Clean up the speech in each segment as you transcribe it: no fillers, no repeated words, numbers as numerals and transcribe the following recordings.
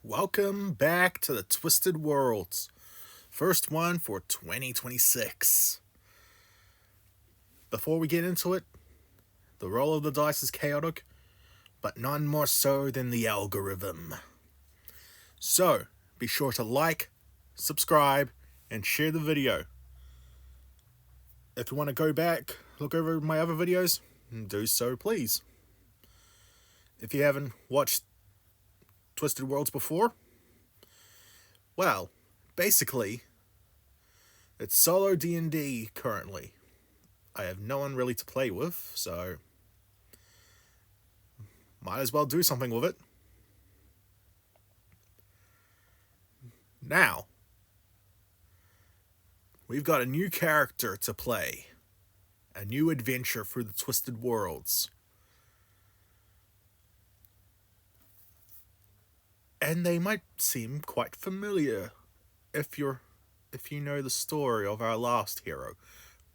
Welcome back to the Twisted Worlds. First one for 2026. Before we get into it, the roll of the dice is chaotic, but none more so than the algorithm. So, be sure to like, subscribe, and share the video. If you want to go back, look over my other videos, do so please. If you haven't watched Twisted Worlds before, well, basically, it's solo D&D currently. I have no one really to play with, so might as well do something with it. Now, we've got a new character to play. A new adventure through the Twisted Worlds. And they might seem quite familiar if you know the story of our last hero,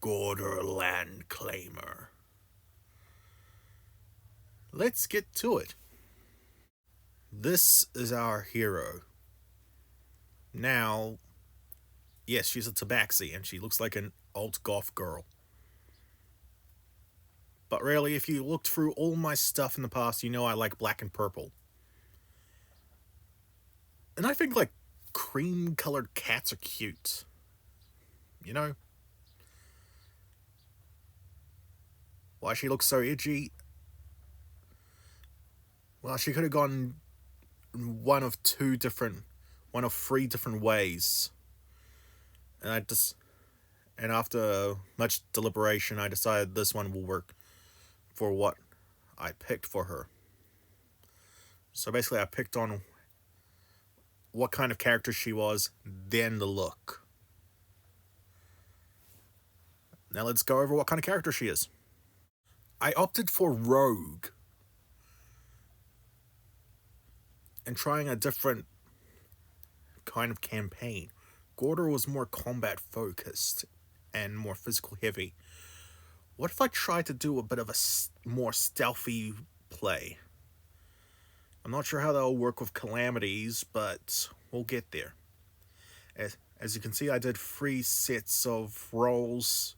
Gorder Landclaimer. Let's get to it. This is our hero. Now, yes, she's a tabaxi and she looks like an alt goth girl. But really, if you looked through all my stuff in the past, you know I like black and purple. And I think, like, cream-colored cats are cute. You know? Why she looks so edgy? Well, she could have gone one of three different ways. And after much deliberation, I decided this one will work for what I picked for her. So basically, I picked on what kind of character she was, then the look. Now let's go over what kind of character she is. I opted for Rogue. And trying a different kind of campaign. Gorder was more combat focused and more physical heavy. What if I tried to do a bit of a more stealthy play? I'm not sure how that'll work with calamities, but we'll get there. As you can see, I did 3 sets of rolls.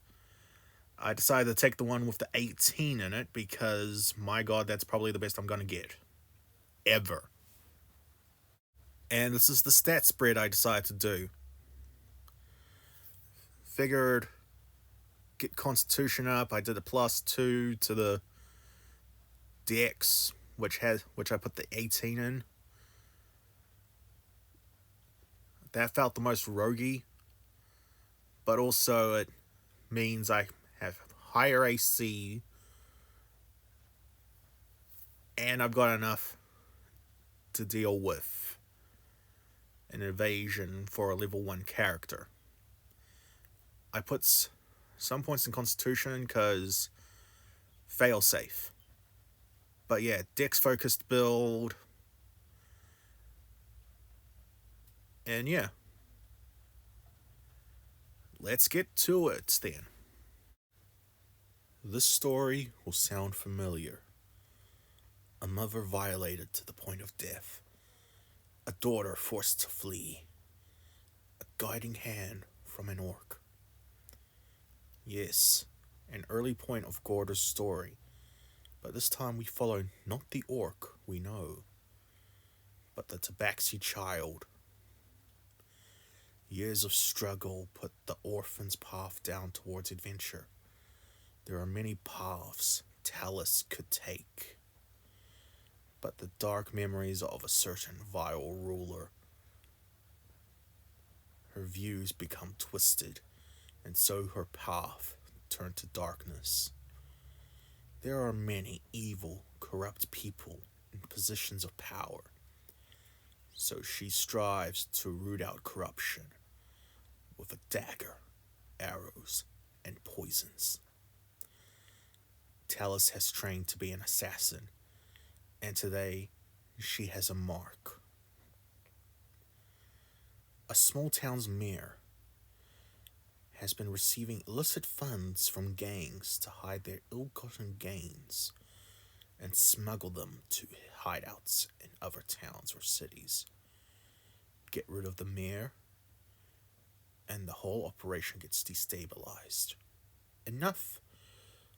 I decided to take the one with the 18 in it because, my god, that's probably the best I'm going to get. Ever. And this is the stat spread I decided to do. Figured, get Constitution up. I did a +2 to the Dex, which I put the 18 in. That felt the most roguey, but also it means I have higher AC, and I've got enough to deal with an evasion for a level 1 character. I put some points in Constitution because failsafe. But yeah, Dex focused build. And yeah. Let's get to it then. This story will sound familiar. A mother violated to the point of death. A daughter forced to flee. A guiding hand from an orc. Yes, an early point of Gorder's story. But this time we follow not the orc we know, but the tabaxi child. Years of struggle put the orphan's path down towards adventure. There are many paths Talis could take, but the dark memories of a certain vile ruler. Her views become twisted, and so her path turned to darkness. There are many evil, corrupt people in positions of power, so she strives to root out corruption with a dagger, arrows, and poisons. Talis has trained to be an assassin, and today she has a mark. A small town's mayor has been receiving illicit funds from gangs to hide their ill-gotten gains and smuggle them to hideouts in other towns or cities. get rid of the mayor, and the whole operation gets destabilized. Enough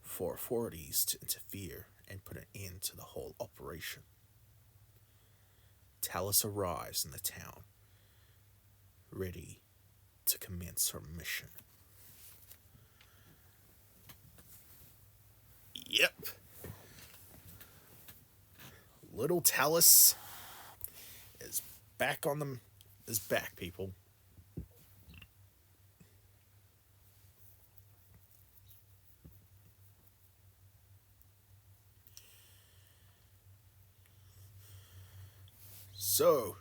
for authorities to interfere and put an end to the whole operation. Talis arrives in the town, ready to commence her mission. Yep. Little Talis is back, people. So,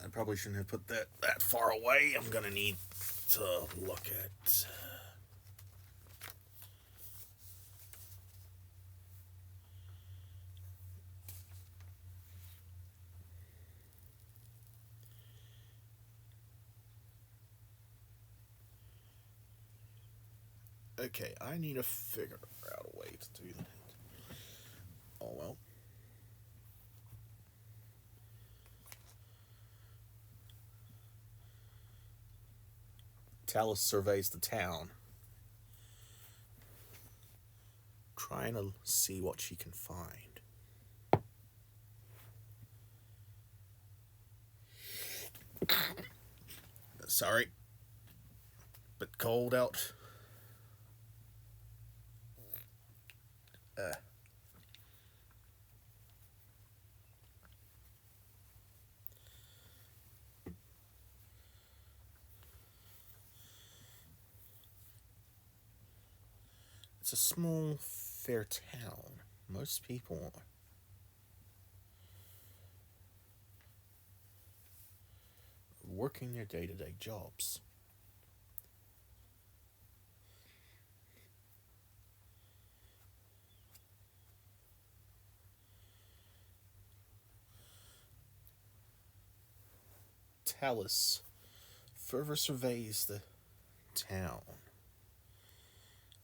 I probably shouldn't have put that far away. I'm gonna need to look at. Okay, I need to figure out a way to do that. Oh well. Talis surveys the town, trying to see what she can find. Sorry, bit cold out. It's a small, fair town. Most people are working their day-to-day jobs. Talis further surveys the town.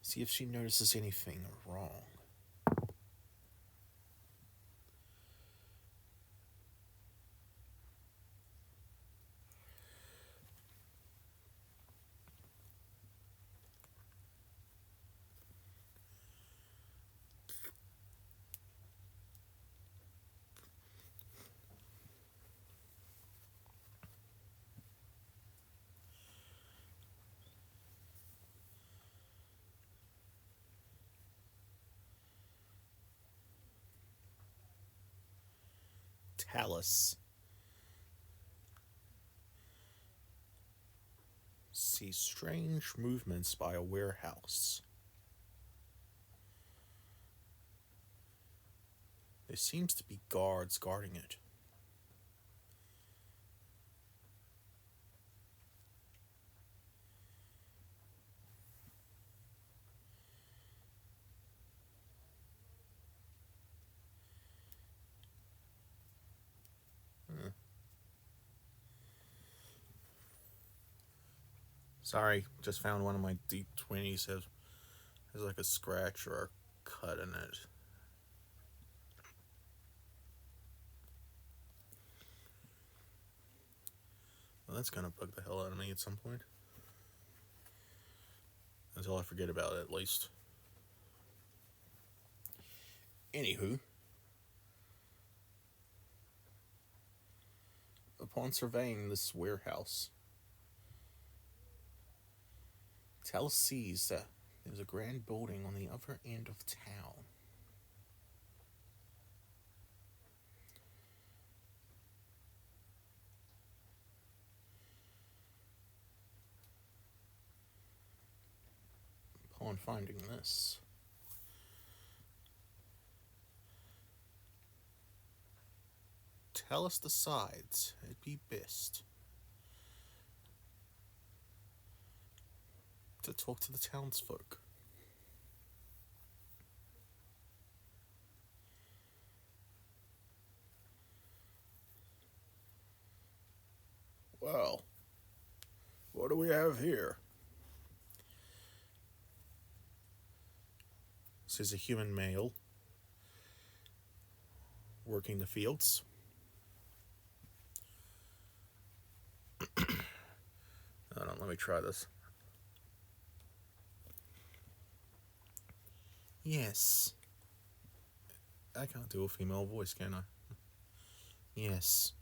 See if she notices anything wrong. Talis sees strange movements by a warehouse. There seems to be guards guarding it. Sorry, just found one of my D20s has like a scratch or a cut in it. Well, that's gonna bug the hell out of me at some point. Until I forget about it, at least. Anywho, upon surveying this warehouse, Talis sees that there's a grand building on the other end of town. Upon finding this, Talis decides it'd be best to talk to the townsfolk. Well, what do we have here? This is a human male working the fields. Hold on, let me try this. Yes. I can't do a female voice, can I? Yes.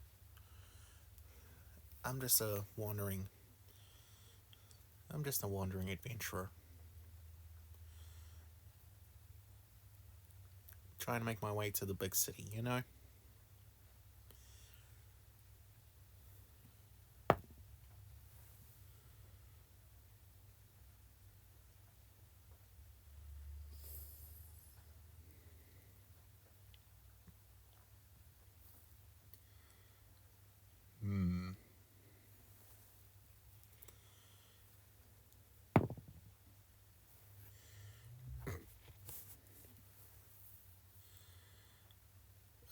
I'm just a wandering adventurer. Trying to make my way to the big city, you know?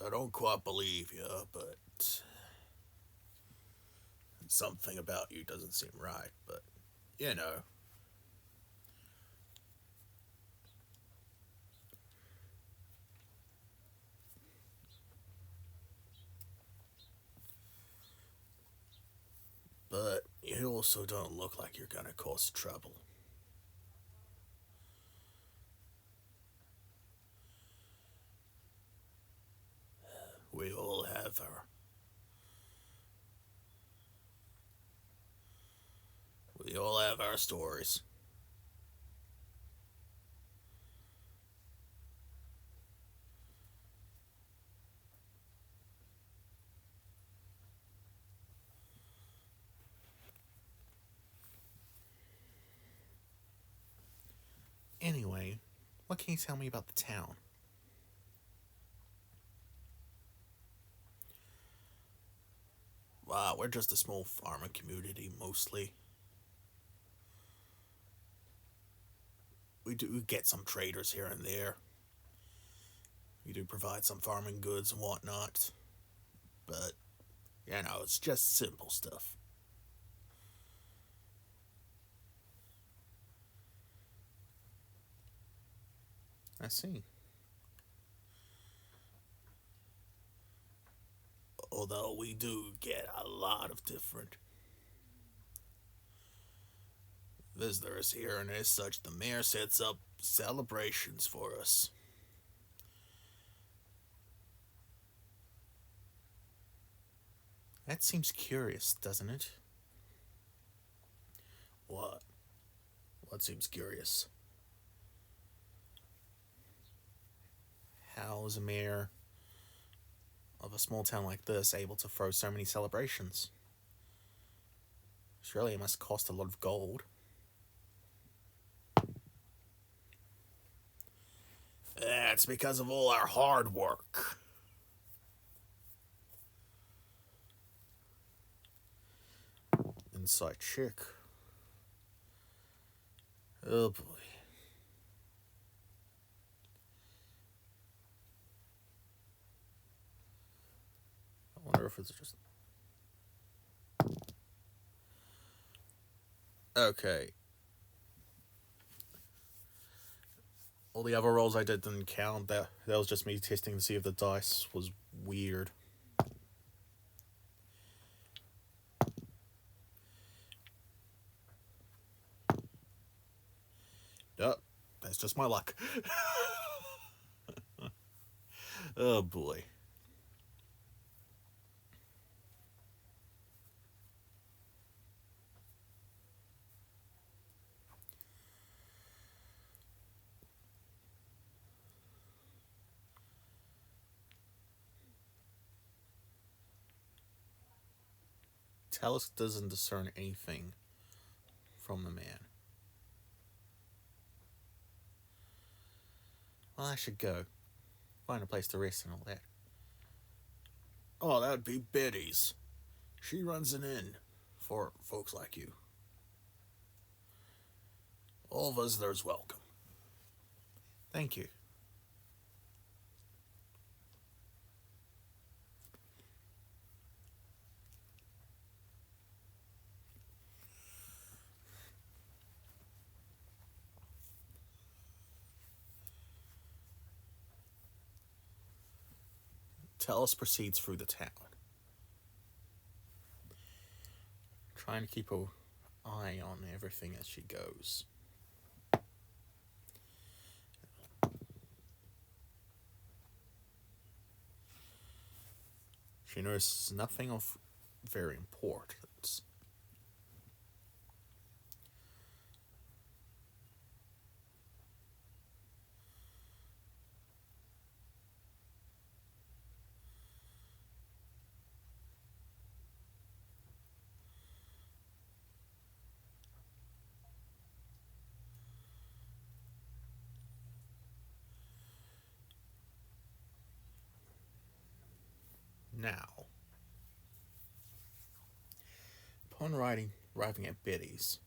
I don't quite believe you, but something about you doesn't seem right, but you know. But you also don't look like you're gonna cause trouble. We all have our stories. Anyway, what can you tell me about the town? Wow, we're just a small farming community, mostly. We do get some traders here and there. We do provide some farming goods and whatnot. But, it's just simple stuff. I see. Although we do get a lot of different visitors here, and as such, the mayor sets up celebrations for us. That seems curious, doesn't it? What? What seems curious? How is a mayor of a small town like this able to throw so many celebrations? Surely it must cost a lot of gold. That's because of all our hard work. Inside chick. Oh boy. I wonder if it's just... Okay. All the other rolls I did didn't count. That was just me testing to see if the dice was weird. Yep, that's just my luck. Oh boy. Talis doesn't discern anything from the man. Well, I should go. Find a place to rest and all that. Oh, that would be Betty's. She runs an inn for folks like you. All visitors welcome. Thank you. Talis proceeds through the town, trying to keep an eye on everything as she goes. She notices nothing of very importance. Now, upon arriving at Betty's,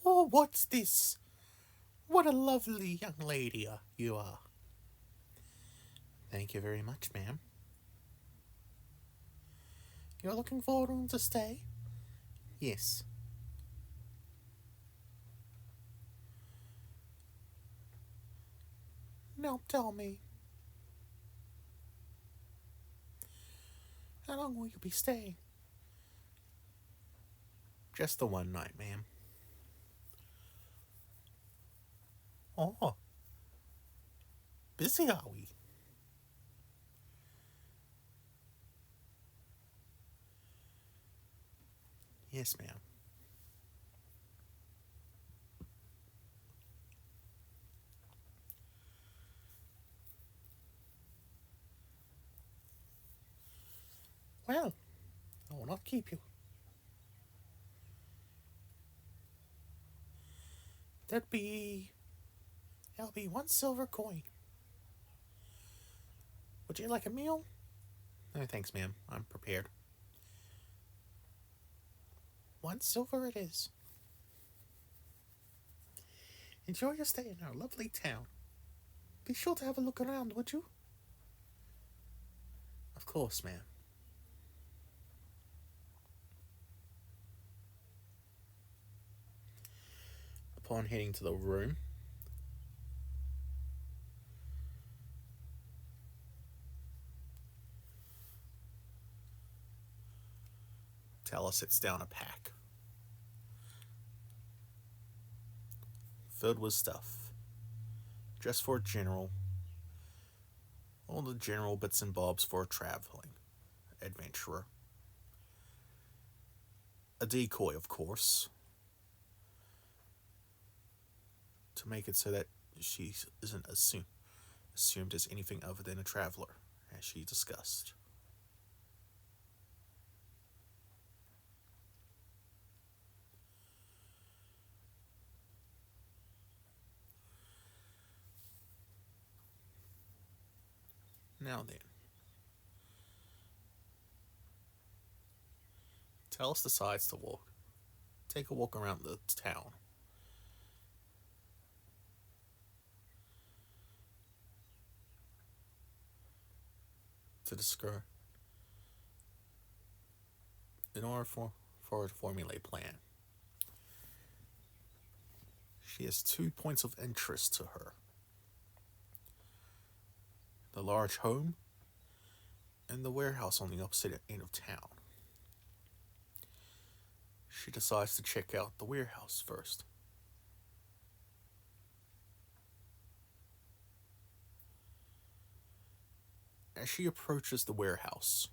"Oh, what's this? What a lovely young lady you are." "Thank you very much, ma'am." "You're looking for a room to stay?" "Yes." "Now tell me, how long will you be staying?" "Just the one night, ma'am." "Oh, busy are we?" "Yes, ma'am." "Well, I will not keep you. That'll be 1 silver coin. Would you like a meal?" "No, thanks, ma'am. I'm prepared." "1 silver it is. Enjoy your stay in our lovely town. Be sure to have a look around, would you?" "Of course, ma'am." Upon heading to the room, Talis sits down a pack filled with stuff, just for all the general bits and bobs for a traveling adventurer. A decoy, of course, to make it so that she isn't assumed as anything other than a traveler, as she discussed. Now then, Talis decides to take a walk around the town. To discover, in order for her to formulate a plan. She has 2 points of interest to her: the large home and the warehouse on the opposite end of town. She decides to check out the warehouse first. As she approaches the warehouse,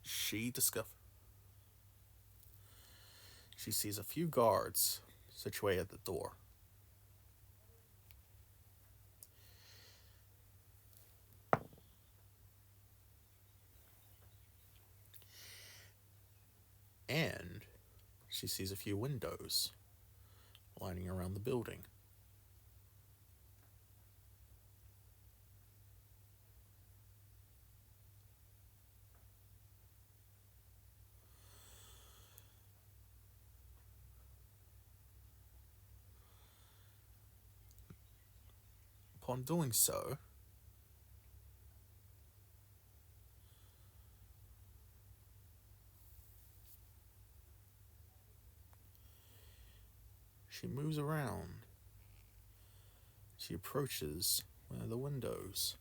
she sees a few guards situated at the door. And she sees a few windows lining around the building. Upon doing so, She moves around. She approaches one of the windows.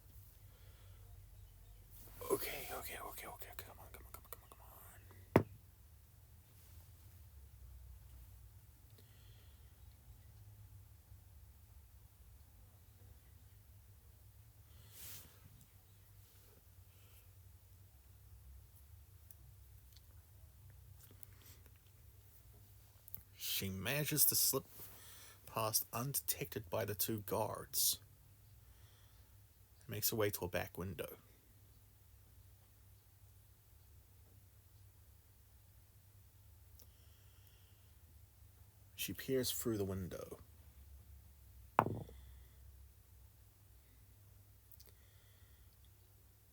Okay. Come on. She manages to slip past undetected by the two guards. Makes her way to a back window. She peers through the window.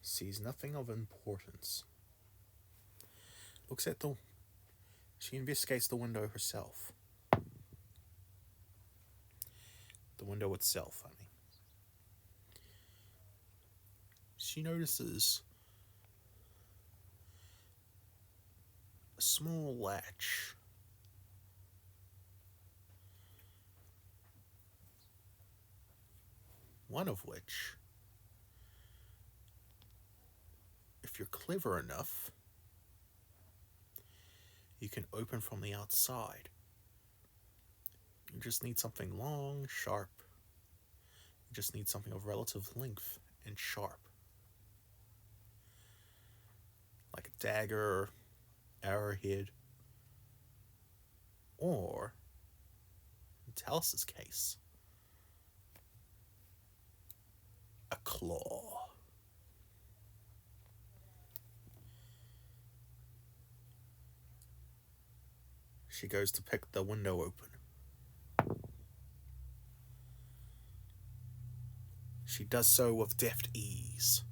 Sees nothing of importance. She investigates the window herself. The window itself, I mean. She notices a small latch. One of which, if you're clever enough, you can open from the outside. You just need something long, sharp. You just need something of relative length and sharp. Like a dagger, arrowhead, or, in Talis' case, a claw. She goes to pick the window open. She does so with deft ease.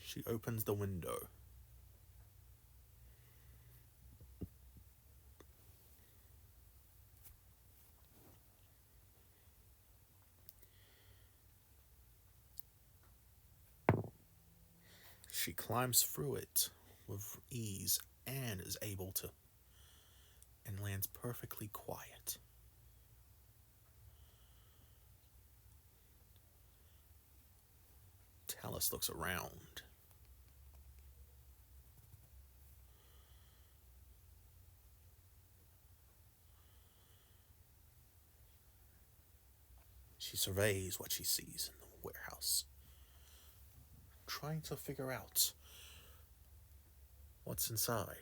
She opens the window. She climbs through it with ease and is able to, and lands perfectly quiet. Talis looks around. She surveys what she sees in the warehouse, trying to figure out what's inside.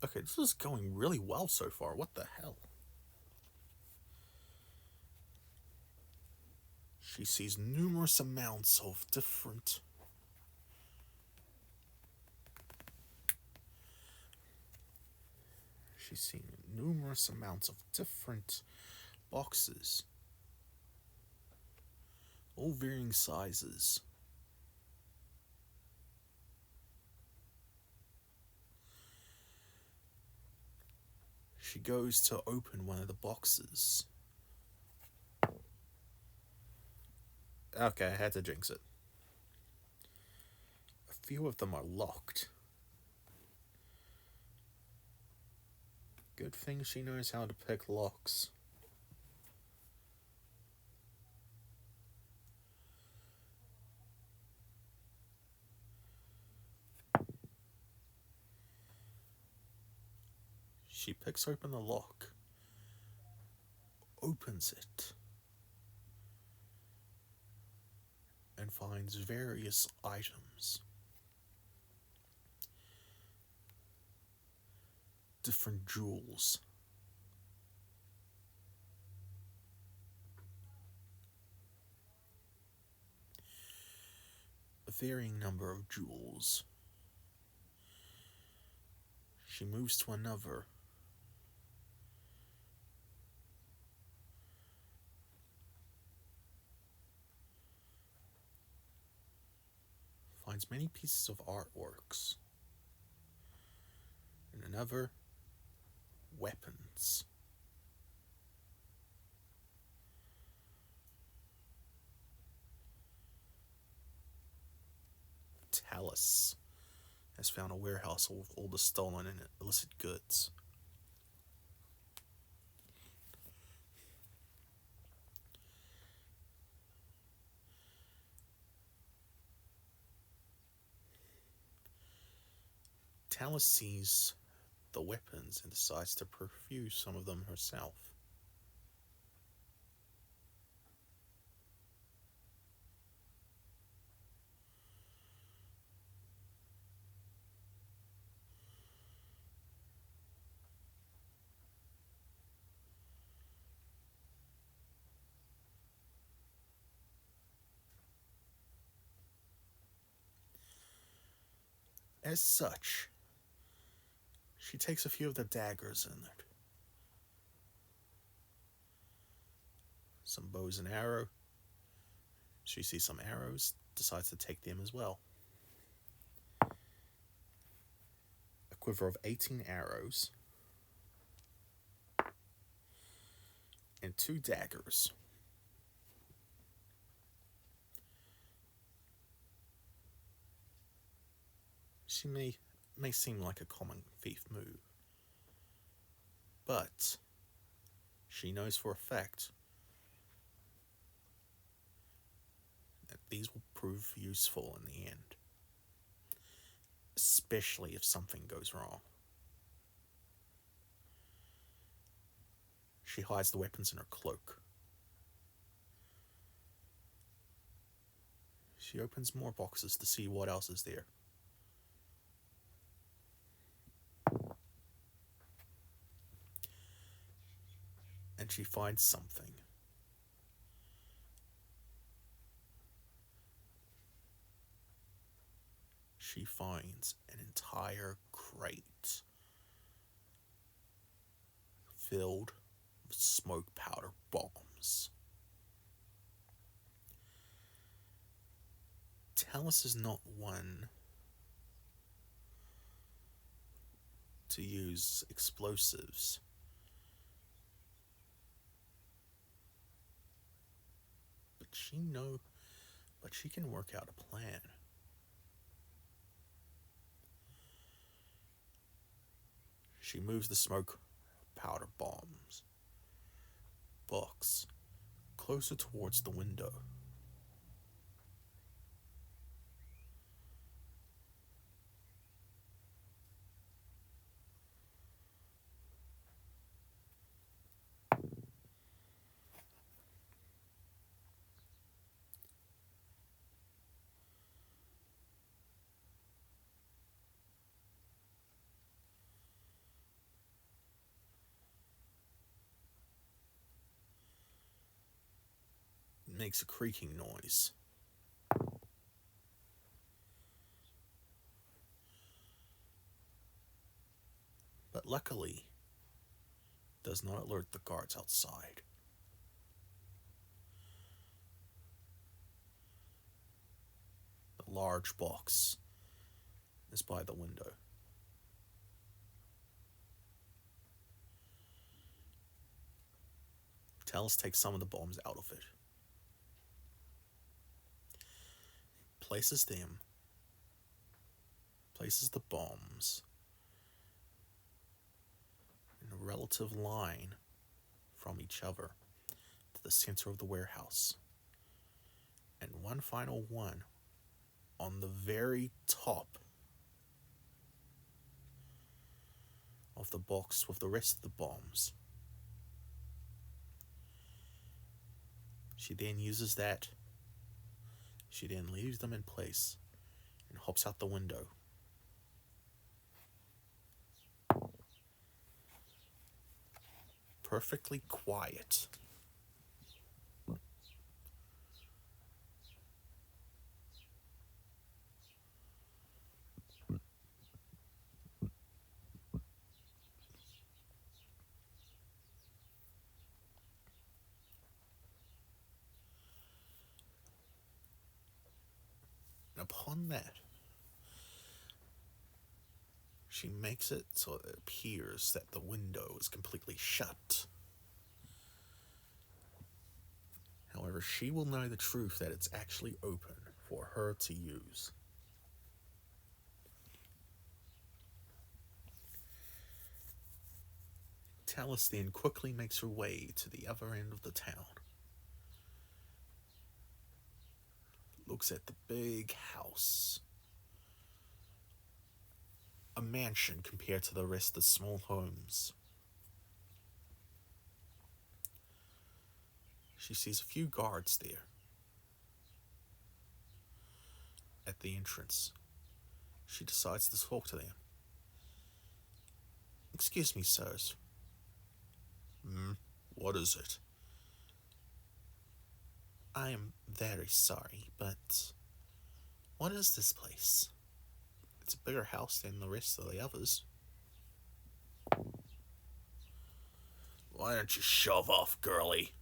Okay, this is going really well so far. What the hell? She sees numerous amounts of different boxes, all varying sizes. She goes to open one of the boxes. Okay, I had to jinx it. A few of them are locked. Good thing she knows how to pick locks. She picks open the lock, opens it, and finds various items. Different jewels. A varying number of jewels. She moves to another. finds many pieces of artworks. And another, weapons. Talis has found a warehouse with all the stolen and illicit goods. Talis sees the weapons and decides to pursue some of them herself. As such, she takes a few of the daggers in it. Some bows and arrow. She sees some arrows, decides to take them as well. A quiver of 18 arrows. And 2 daggers. She may seem like a common thief move, but she knows for a fact that these will prove useful in the end, especially if something goes wrong. She hides the weapons in her cloak. She opens more boxes to see what else is there. And she finds something. She finds an entire crate filled with smoke powder bombs. Talis is not one to use explosives. But she can work out a plan. She moves the smoke powder bombs box closer towards the window. Makes a creaking noise. But luckily, does not alert the guards outside. The large box is by the window. Talis takes some of the bombs out of it. Places the bombs in a relative line from each other to the center of the warehouse. And one final one on the very top of the box with the rest of the bombs. She then uses that. She then leaves them in place and hops out the window. Perfectly quiet. And upon that, She makes it so it appears that the window is completely shut. However, she will know the truth that it's actually open for her to use. Talis then quickly makes her way to the other end of the town. Looks at the big house. A mansion compared to the rest of the small homes. She sees a few guards there. At the entrance, she decides to talk to them. "Excuse me, sirs." What is it?" "I am very sorry, but what is this place? It's a bigger house than the rest of the others." "Why don't you shove off, girlie?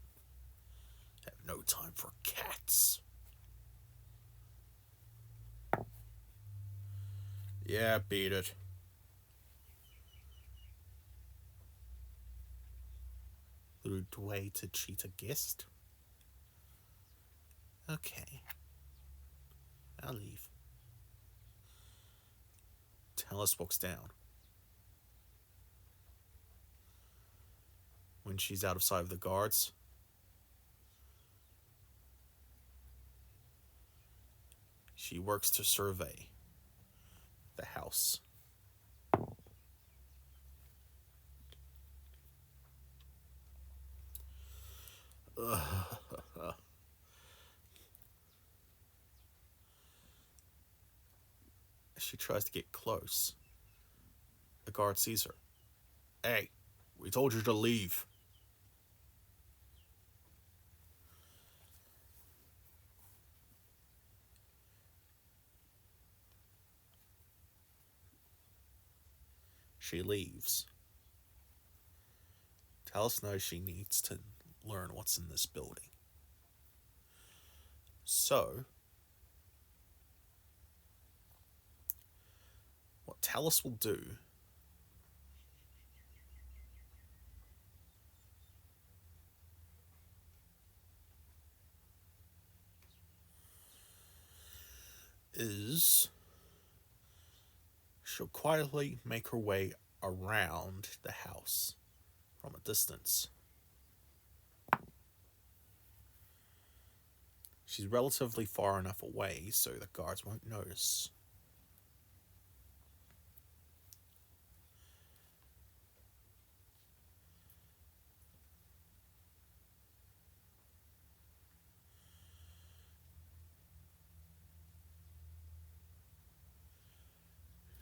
Have no time for cats." "Yeah, beat it." Rude way to cheat a guest. "Okay, I'll leave." Talis walks down. When she's out of sight of the guards, she works to survey the house. As she tries to get close, the guard sees her. "Hey, we told you to leave." She leaves. Talis knows she needs to learn what's in this building. So, what Talis will do is she'll quietly make her way around the house from a distance. She's relatively far enough away so the guards won't notice.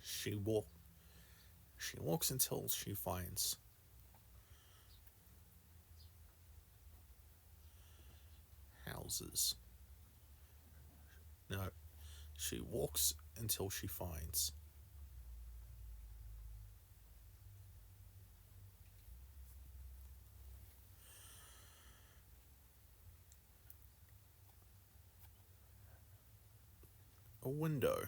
She walks until she finds houses. No, she walks until she finds a window.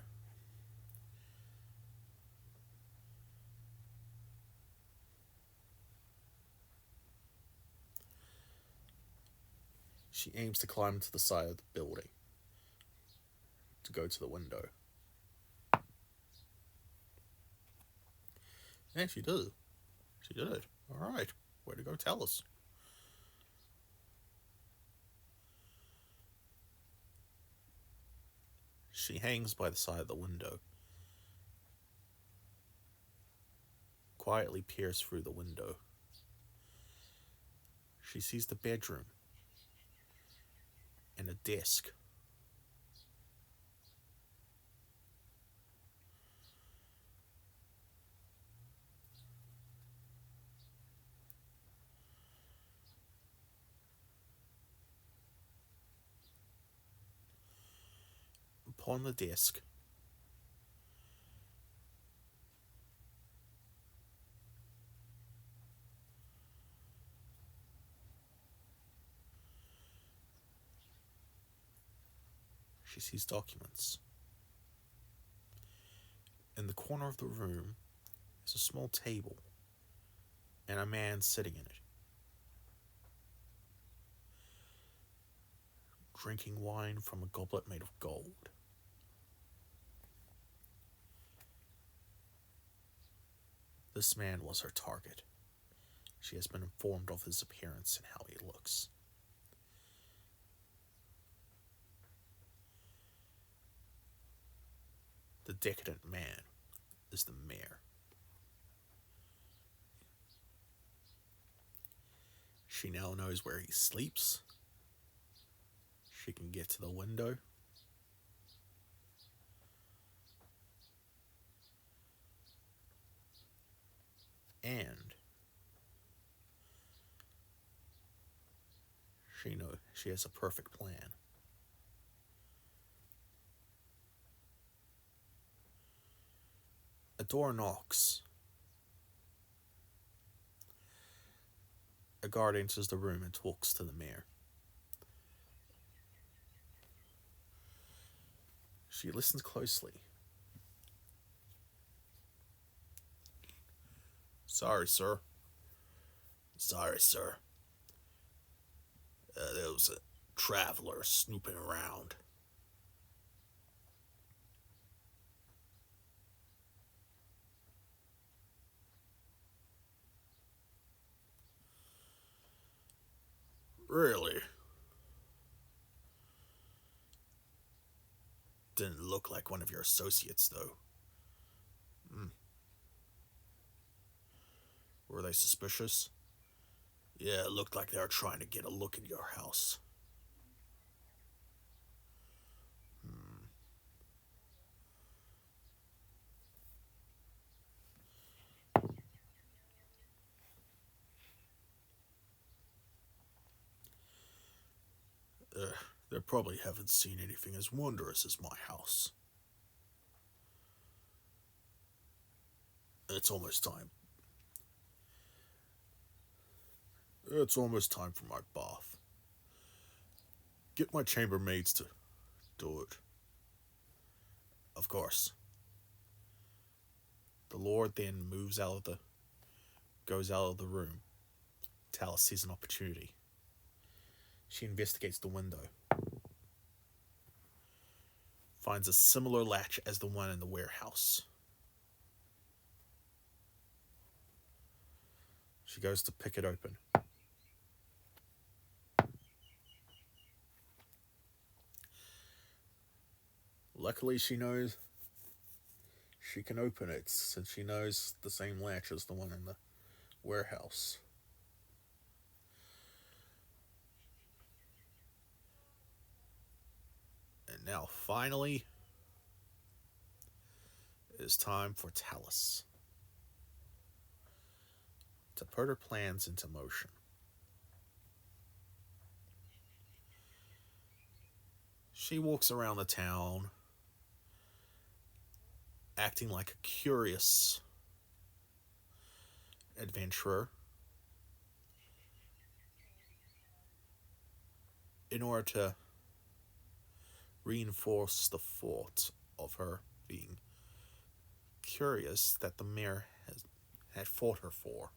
She aims to climb to the side of the building to go to the window. Yeah, she did. She did it. Alright. Way to go, Talis. She hangs by the side of the window. Quietly peers through the window. She sees the bedroom and a desk. Upon the desk, she sees documents. In the corner of the room, is a small table and a man sitting in it, drinking wine from a goblet made of gold. This man was her target. She has been informed of his appearance and how he looks. The decadent man is the mayor. She now knows where he sleeps. She can get to the window. And she has a perfect plan. A door knocks. A guard enters the room and talks to the mayor. She listens closely. Sorry, sir. Sorry, sir. There was a traveler snooping around. Really? Didn't look like one of your associates, though. Were they suspicious? Yeah, it looked like they were trying to get a look at your house. They probably haven't seen anything as wondrous as my house. It's almost time. It's almost time for my bath. Get my chambermaids to do it. Of course. The Lord then goes out of the room. Talis sees an opportunity. She investigates the window. Finds a similar latch as the one in the warehouse. She goes to pick it open. Luckily, she knows she can open it since she knows the same latch as the one in the warehouse. And now, finally, it is time for Talis to put her plans into motion. She walks around the town, acting like a curious adventurer, in order to reinforce the thought of her being curious that the mayor had fought her for.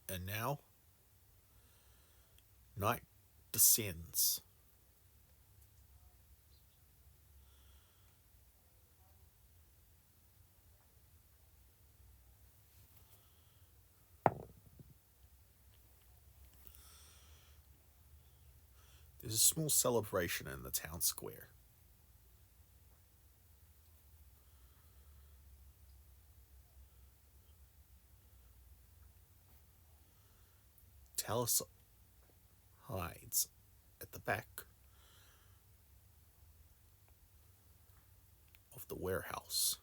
And now, night descends. There's a small celebration in the town square. Talis hides at the back of the warehouse.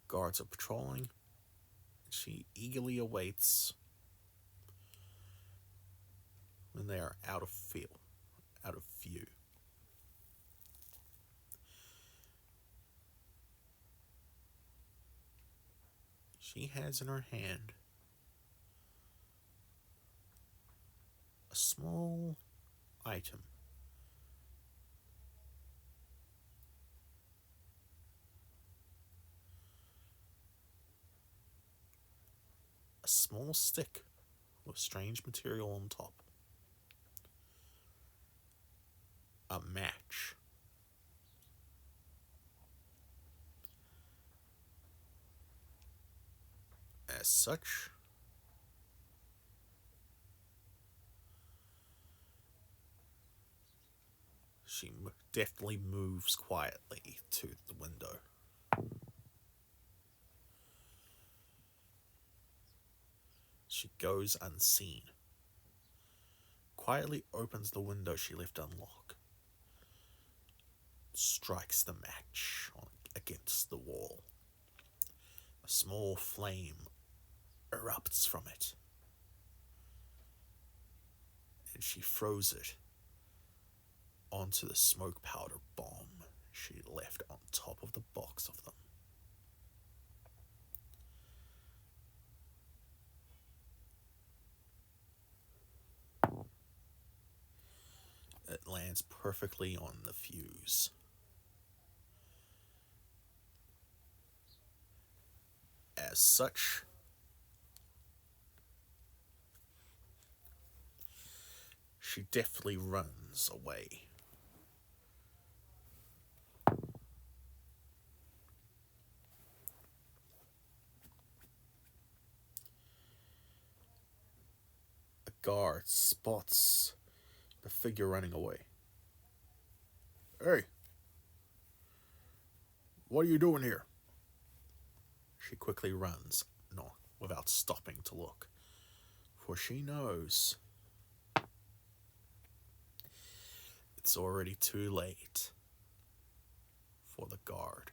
Guards are patrolling. She eagerly awaits when they are out of view. She has in her hand a small item. A small stick with strange material on top. A match. As such, she deftly moves quietly to the window. She goes unseen. Quietly opens the window she left unlocked. Strikes the match against the wall. A small flame erupts from it, and she throws it onto the smoke powder bomb she left on top of the box of them. It lands perfectly on the fuse. As such, she deftly runs away. A guard spots the figure running away. "Hey, what are you doing here?" She quickly runs, not without stopping to look, for she knows it's already too late for the guard.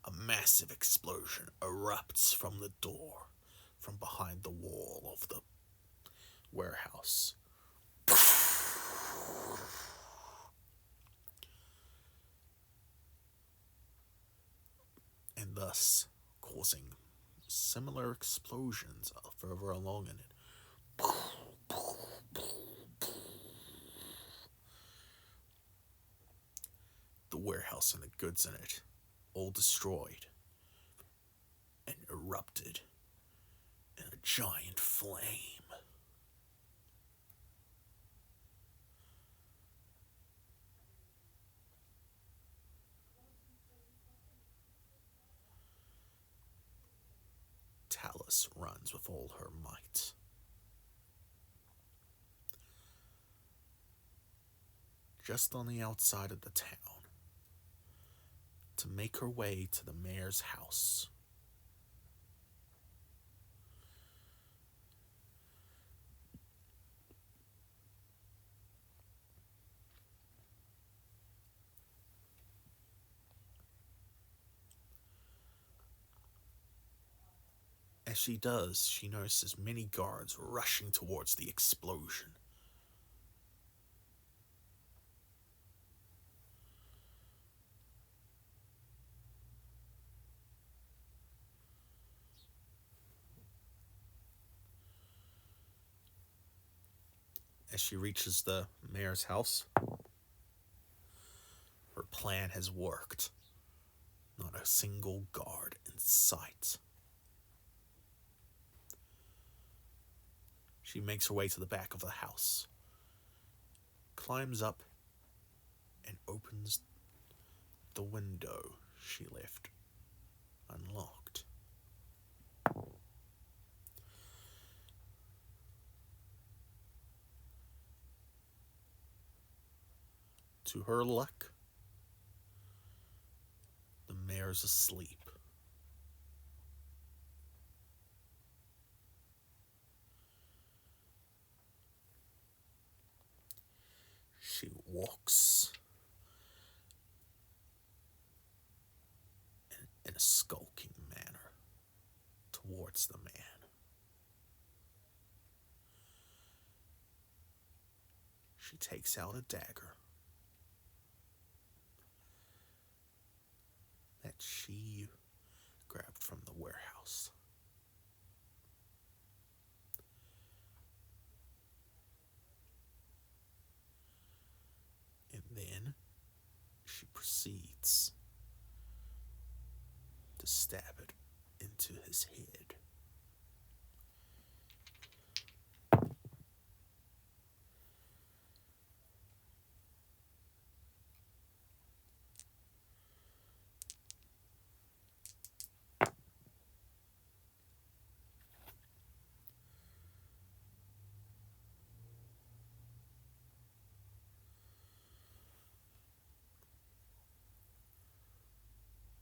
A massive explosion erupts from the door, from behind the wall of the warehouse. And thus causing similar explosions further along in it. The warehouse and the goods in it, all destroyed and erupted in a giant flame. Talis runs with all her might. Just on the outside of the town, to make her way to the mayor's house. As she does, she notices many guards rushing towards the explosion. As she reaches the mayor's house, her plan has worked. Not a single guard in sight. She makes her way to the back of the house, climbs up, and opens the window she left unlocked. To her luck, the mayor's asleep. She walks in a skulking manner towards the man. She takes out a dagger she grabbed from the warehouse. And then she proceeds to stab it into his head.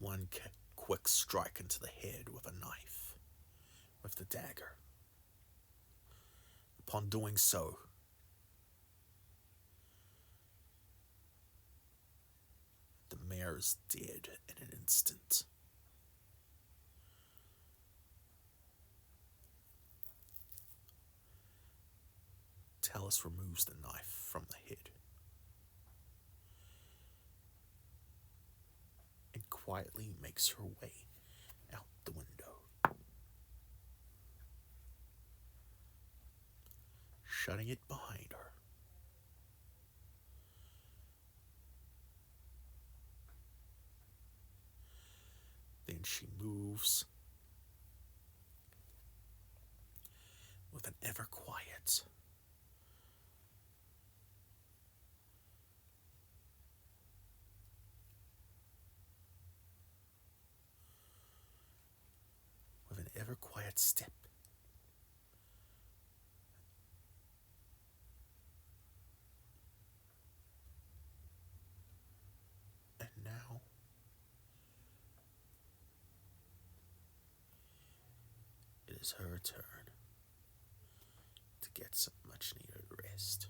One quick strike into the head with a knife, with the dagger. Upon doing so, the mare is dead in an instant. Talis removes the knife from the head and quietly makes her way out the window, shutting it behind her. Then she moves with an ever quiet, step. And now it is her turn to get some much needed rest.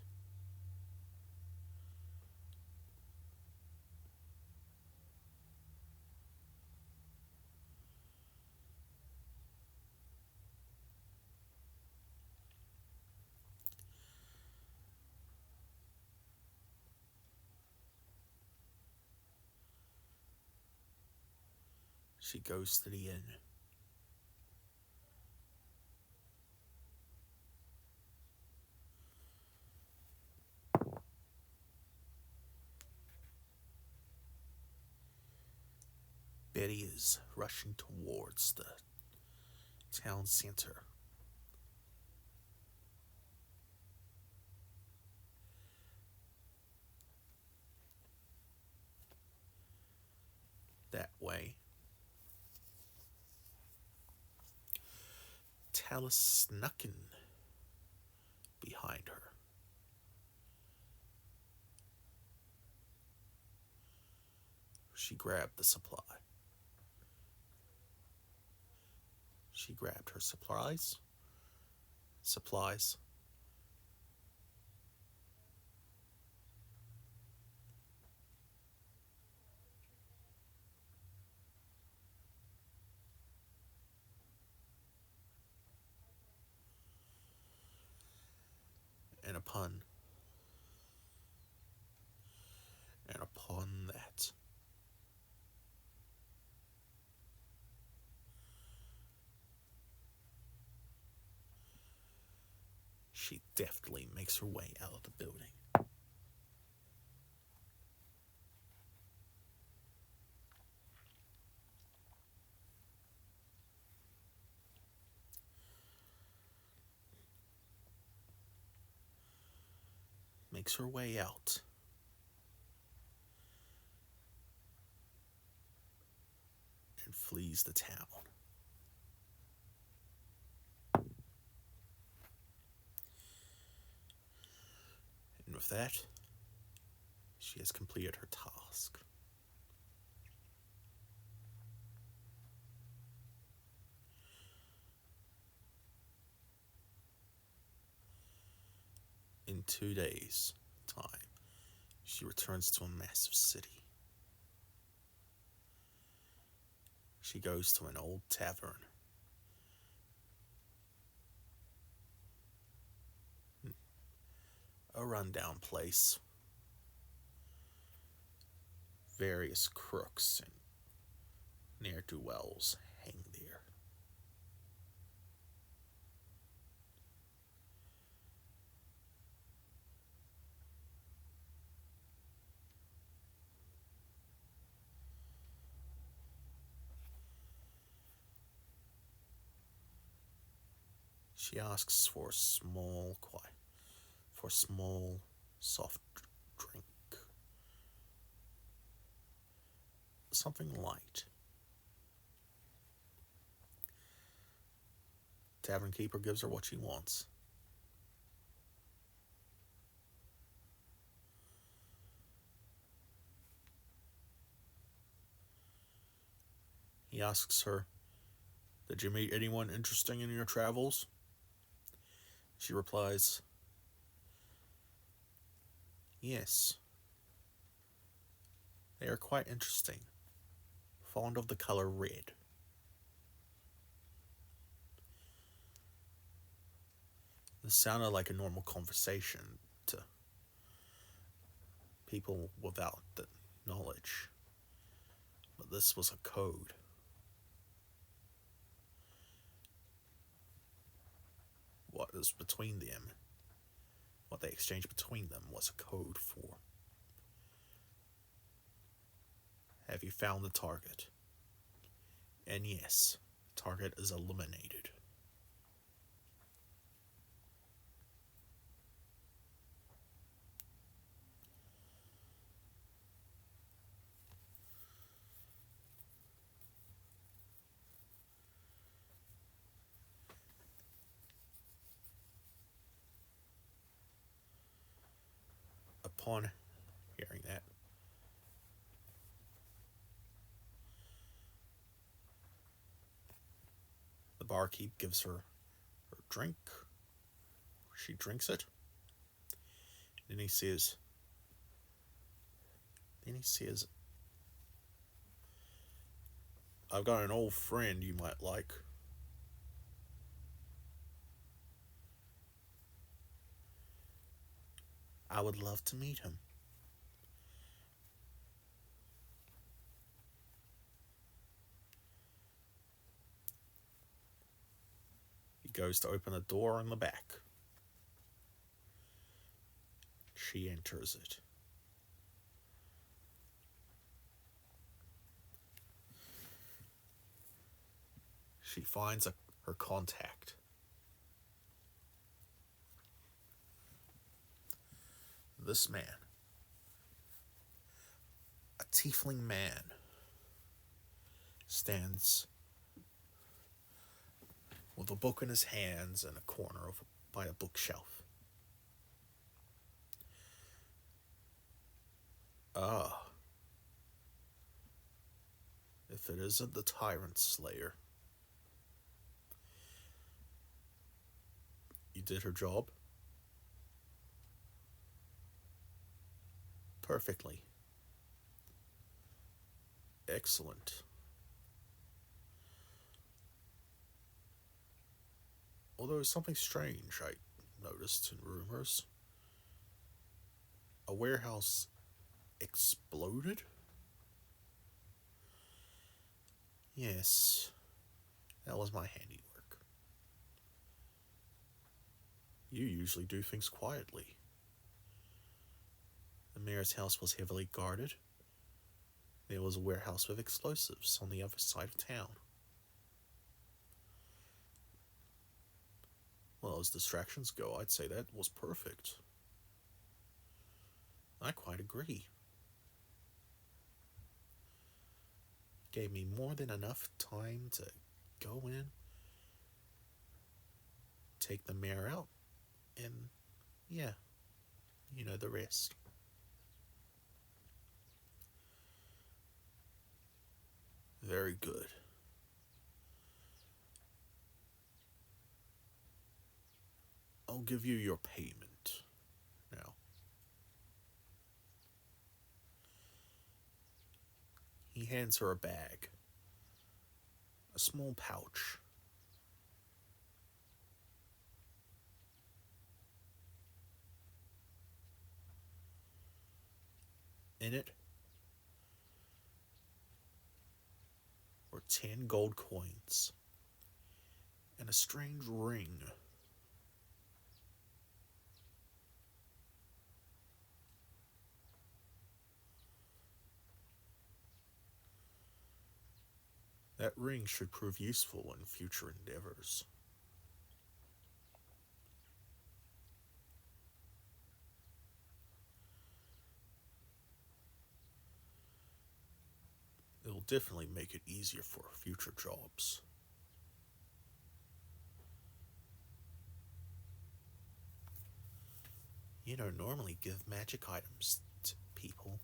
She goes to the inn. Betty is rushing towards the town center. That way, Talis snuck in behind her. She grabbed the supply. She grabbed her supplies, and upon that, she deftly makes her way out of the building. Makes her way out. And flees the town. And with that, she has completed her task. In 2 days' time, she returns to a massive city. She goes to an old tavern. A rundown place. Various crooks and ne'er-do-wells hang there. She asks for a small, soft drink. Something light. Tavern keeper gives her what she wants. He asks her, "Did you meet anyone interesting in your travels?" She replies, "Yes. They are quite interesting. Fond of the color red." This sounded like a normal conversation to people without the knowledge. But this was a code. What is between them, what they exchanged between them, was a code for, "Have you found the target?" And yes, target is eliminated. Upon hearing that, the barkeep gives her drink. She drinks it. Then he says, "I've got an old friend you might like." "I would love to meet him." He goes to open a door in the back. She enters it. She finds her contact. This man, a tiefling man, stands with a book in his hands in a corner by a bookshelf. "Ah, if it isn't the TyrantSlayer. You did her job?" "Perfectly." "Excellent." Although something strange I noticed in rumors. A warehouse exploded? "Yes, that was my handiwork." "You usually do things quietly." The mayor's house was heavily guarded. There was a warehouse with explosives on the other side of town. Well, as distractions go, I'd say that was perfect. I quite agree. Gave me more than enough time to go in, take the mayor out, and yeah, you know the rest. Very good. I'll give you your payment now. He hands her a bag, a small pouch. In it were 10 gold coins and a strange ring. That ring should prove useful in future endeavors. It'll definitely make it easier for future jobs. You don't normally give magic items to people.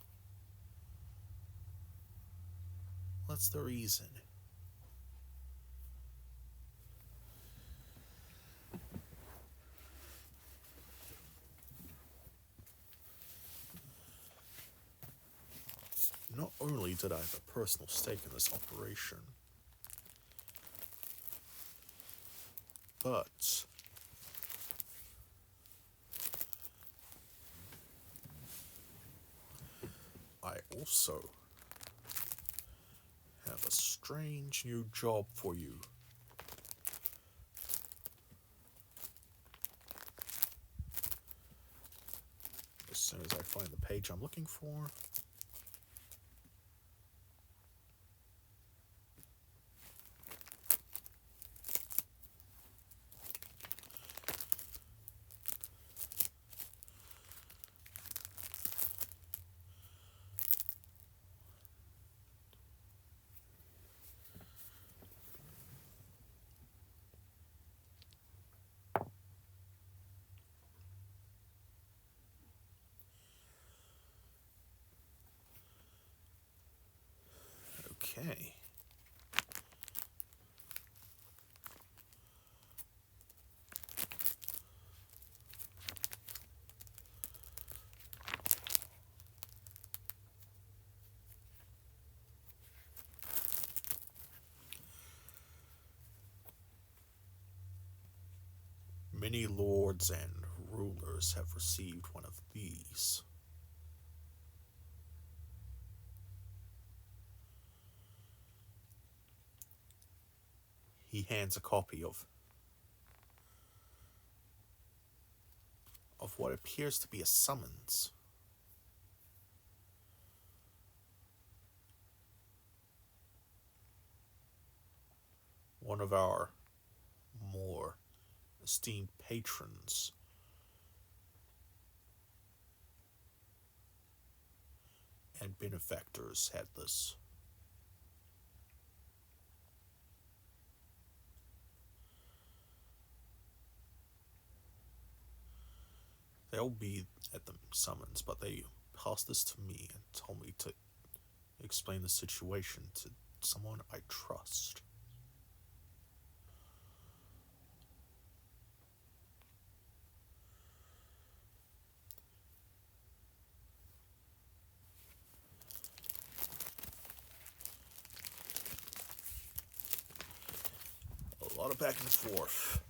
What's the reason? Not only did I have a personal stake in this operation, but I also have a strange new job for you. As soon as I find the page I'm looking for. Okay. Many lords and rulers have received one of these. He hands a copy of what appears to be a summons. One of our more esteemed patrons and benefactors had this. They'll be at the summons, but they passed this to me and told me to explain the situation to someone I trust. A lot of back and forth.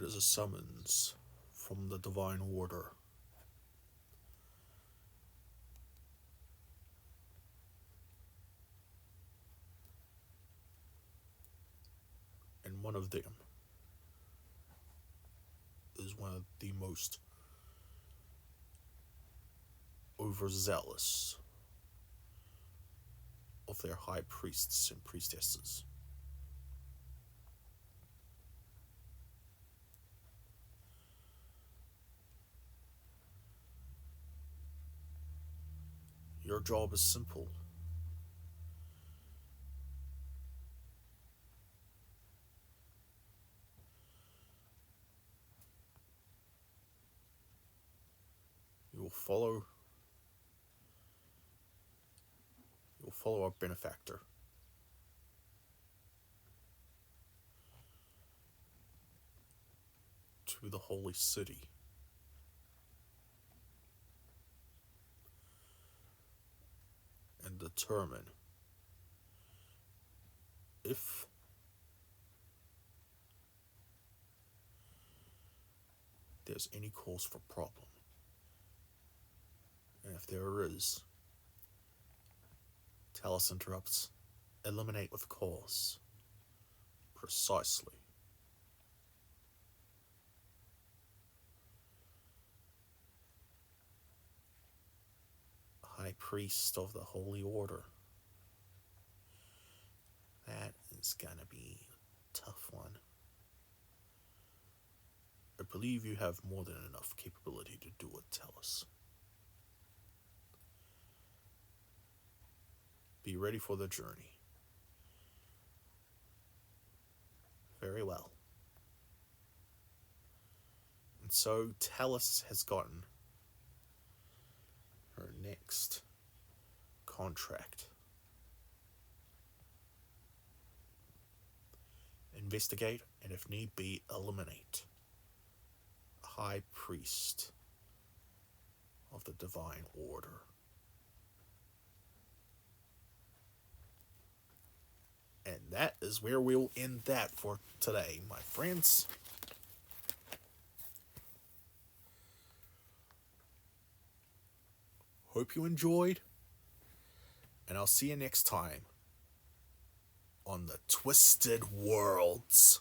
It is a summons from the Divine Order. And one of them is one of the most overzealous of their high priests and priestesses. Your job is simple. You'll follow our benefactor. To the holy city. And determine if there's any cause for problem. And if there is, Talis interrupts, eliminate with cause. Precisely. High Priest of the Holy Order. That is gonna be a tough one. I believe you have more than enough capability to do it, Talis. Be ready for the journey. Very well. And so Talis has gotten her next contract. Investigate, and if need be, eliminate a High Priest of the Divine Order. And that is where we'll end that for today, my friends. Hope you enjoyed, and I'll see you next time on the Twisted Worlds.